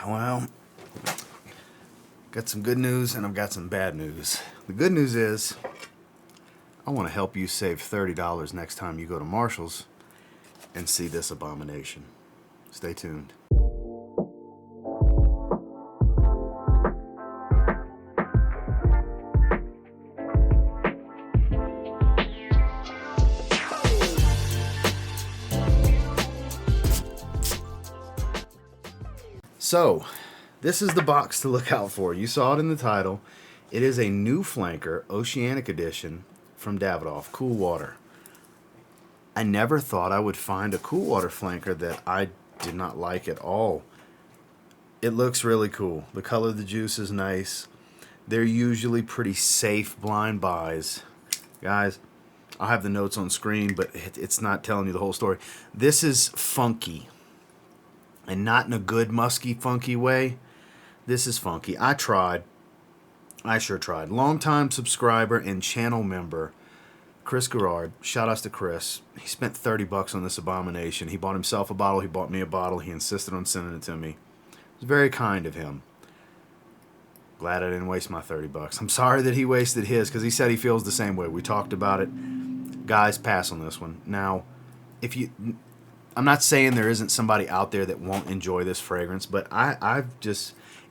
Well, got some good news and I've got some bad news. The good news is I want to help you save $30 next time you go to Marshall's and see this abomination. Stay tuned. So, this is the box to look out for. You saw it in the title. It is a new flanker, Oceanic edition, from Davidoff, Cool Water. I never thought I would find a Cool Water flanker that I did not like at all. It looks really cool. The color of the juice is nice. They're usually pretty safe blind buys. Guys, I'll have the notes on screen, but it's not telling you the whole story. This is funky. And not in a good, musky, funky way. This is funky. I tried. I sure tried. Longtime subscriber and channel member, Chris Garrard. Shout outs to Chris. He spent $30 on this abomination. He bought himself a bottle. He bought me a bottle. He insisted on sending it to me. It was very kind of him. Glad I didn't waste my $30. I'm sorry that he wasted his because he said he feels the same way. We talked about it. Guys, pass on this one. Now, if you... I'm not saying there isn't somebody out there that won't enjoy this fragrance, but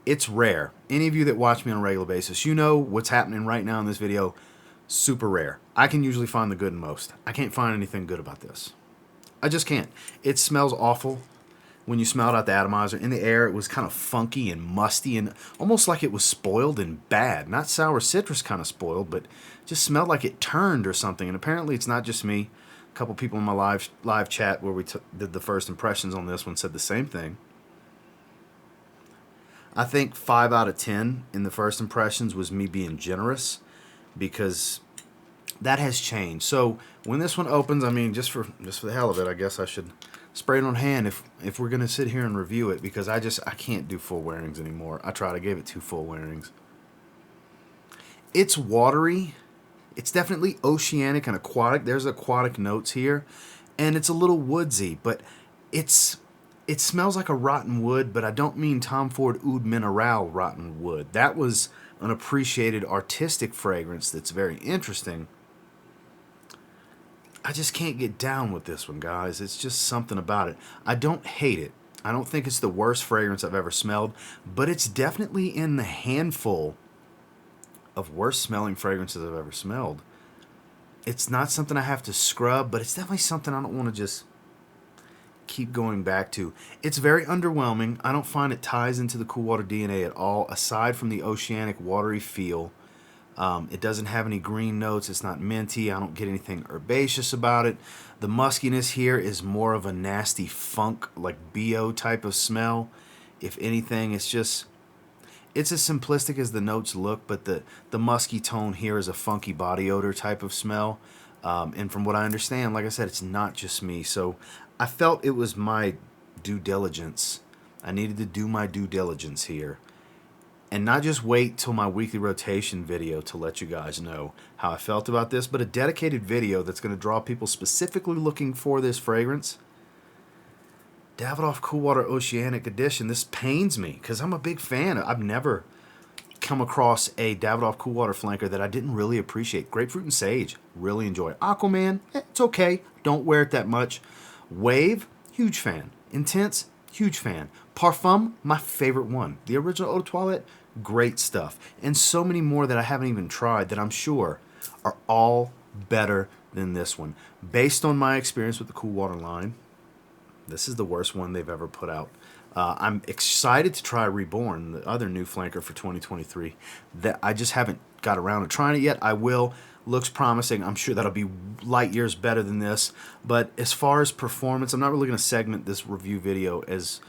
it's rare. Any of you that watch me on a regular basis, you know what's happening right now in this video, super rare. I can usually find the good in most. I can't find anything good about this. I just can't. It smells awful when you smell it out the atomizer. In the air, it was kind of funky and musty and almost like it was spoiled and bad. Not sour citrus kind of spoiled, but just smelled like it turned or something. And apparently it's not just me. A couple people in my live chat where we did the first impressions on this one said the same thing. I think 5 out of 10 in the first impressions was me being generous because that has changed. So when this one opens, I mean, just for the hell of it, I guess I should spray it on hand if we're gonna sit here and review it because I can't do full wearings anymore. I tried. I gave it 2 full wearings. It's watery. It's definitely oceanic and aquatic. There's aquatic notes here. And it's a little woodsy, but it smells like a rotten wood, but I don't mean Tom Ford Oud Mineral rotten wood. That was an appreciated artistic fragrance that's very interesting. I just can't get down with this one, guys. It's just something about it. I don't hate it. I don't think it's the worst fragrance I've ever smelled, but it's definitely in the handful of worst smelling fragrances I've ever smelled. It's not something I have to scrub, but it's definitely something I don't want to just keep going back to. It's very underwhelming. I don't find it ties into the Cool Water DNA at all, aside from the oceanic watery feel. It doesn't have any green notes. It's not minty. I don't get anything herbaceous about it. The muskiness here is more of a nasty funk, like BO type of smell. If anything, it's as simplistic as the notes look, but the musky tone here is a funky body odor type of smell. And from what I understand, like I said, it's not just me. So I felt it was my due diligence. I needed to do my due diligence here. And not just wait till my weekly rotation video to let you guys know how I felt about this, but a dedicated video that's going to draw people specifically looking for this fragrance. Davidoff Cool Water Oceanic Edition. This pains me because I'm a big fan. I've never come across a Davidoff Cool Water flanker that I didn't really appreciate. Grapefruit and Sage, really enjoy. Aquaman, it's okay. Don't wear it that much. Wave, huge fan. Intense, huge fan. Parfum, my favorite one. The original Eau de Toilette, great stuff. And so many more that I haven't even tried that I'm sure are all better than this one. Based on my experience with the Cool Water line, this is the worst one they've ever put out. I'm excited to try Reborn, the other new flanker for 2023. That I just haven't got around to trying it yet. I will. Looks promising. I'm sure that'll be light years better than this. But as far as performance, I'm not really going to segment this review video as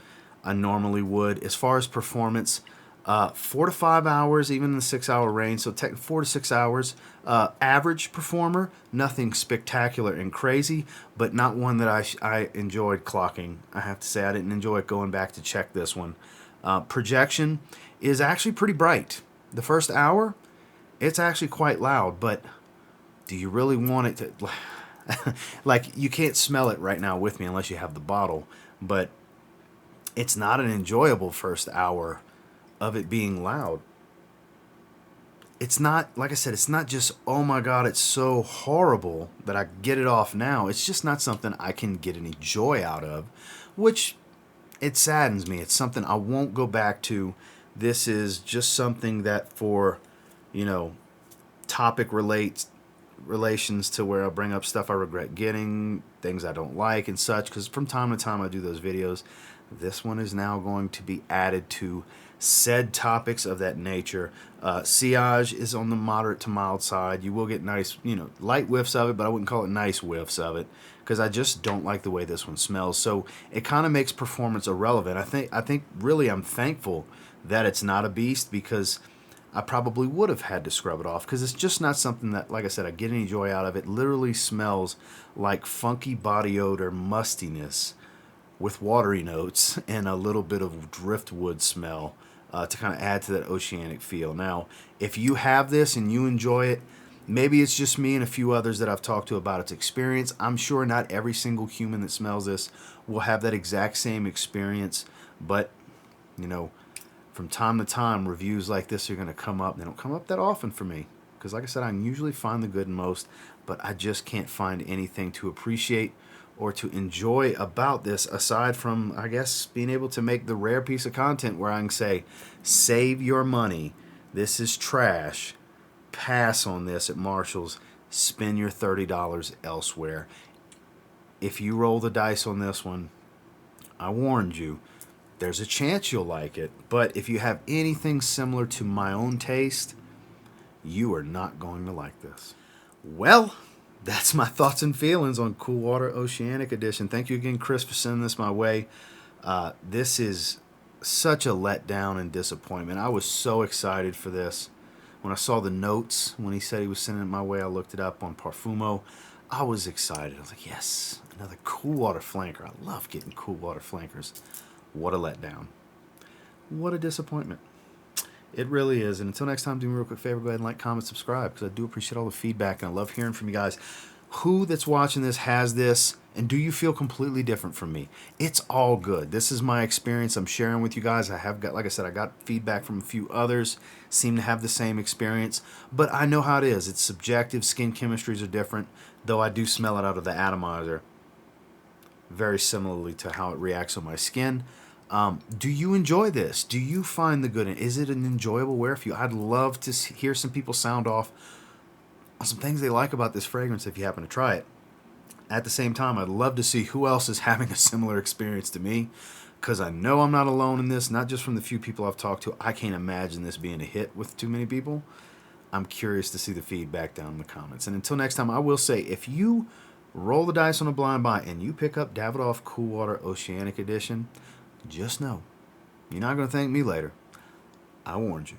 I normally would. As far as performance, 4 to 5 hours, even in the 6-hour range. So 4 to 6 hours. Average performer, nothing spectacular and crazy, but not one that I enjoyed clocking. I have to say I didn't enjoy going back to check this one. Projection is actually pretty bright. The first hour, it's actually quite loud, but do you really want it to... like, you can't smell it right now with me unless you have the bottle, but it's not an enjoyable first hour of it being loud. It's not, like I said, it's not just, oh my God, it's so horrible that I get it off now. It's just not something I can get any joy out of, which it saddens me. It's something I won't go back to. This is just something that for, you know, topic relations to where I'll bring up stuff I regret getting, things I don't like and such, because from time to time I do those videos. This one is now going to be added to said topics of that nature. Sillage is on the moderate to mild side. You will get nice, light whiffs of it, but I wouldn't call it nice whiffs of it because I just don't like the way this one smells. So it kind of makes performance irrelevant. I think really I'm thankful that it's not a beast, because I probably would have had to scrub it off, because it's just not something that, like I said, I get any joy out of. It literally smells like funky body odor mustiness with watery notes and a little bit of driftwood smell to kind of add to that oceanic feel. Now, if you have this and you enjoy it, maybe it's just me and a few others that I've talked to about its experience. I'm sure not every single human that smells this will have that exact same experience, but, from time to time, reviews like this are going to come up. They don't come up that often for me because, like I said, I usually find the good in most, but I just can't find anything to appreciate or to enjoy about this aside from, I guess, being able to make the rare piece of content where I can say, save your money. This is trash. Pass on this at Marshall's. Spend your $30 elsewhere. If you roll the dice on this one, I warned you, there's a chance you'll like it. But if you have anything similar to my own taste, you are not going to like this. Well, that's my thoughts and feelings on Cool Water Oceanic Edition. Thank you again, Chris, for sending this my way. This is such a letdown and disappointment. I was so excited for this. When I saw the notes, when he said he was sending it my way, I looked it up on Parfumo. I was excited. I was like, yes, another Cool Water flanker. I love getting Cool Water flankers. What a letdown. What a disappointment. It really is. And until next time, do me a real quick favor. Go ahead and like, comment, subscribe, because I do appreciate all the feedback, and I love hearing from you guys. Who that's watching this has this, and do you feel completely different from me? It's all good. This is my experience I'm sharing with you guys. I have got, like I said, I got feedback from a few others, seem to have the same experience, but I know how it is. It's subjective. Skin chemistries are different, though I do smell it out of the atomizer very similarly to how it reacts on my skin. Do you enjoy this? Do you find the good in it? Is it an enjoyable wear for you? I'd love to hear some people sound off on some things they like about this fragrance if you happen to try it. At the same time, I'd love to see who else is having a similar experience to me, because I know I'm not alone in this, not just from the few people I've talked to. I can't imagine this being a hit with too many people. I'm curious to see the feedback down in the comments. And until next time, I will say, if you roll the dice on a blind buy and you pick up Davidoff Cool Water Oceanic Edition, just know you're not going to thank me later. I warned you.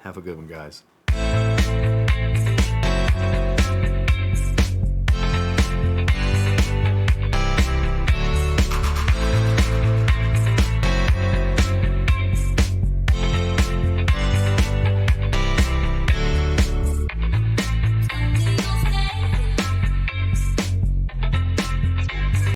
Have a good one, guys.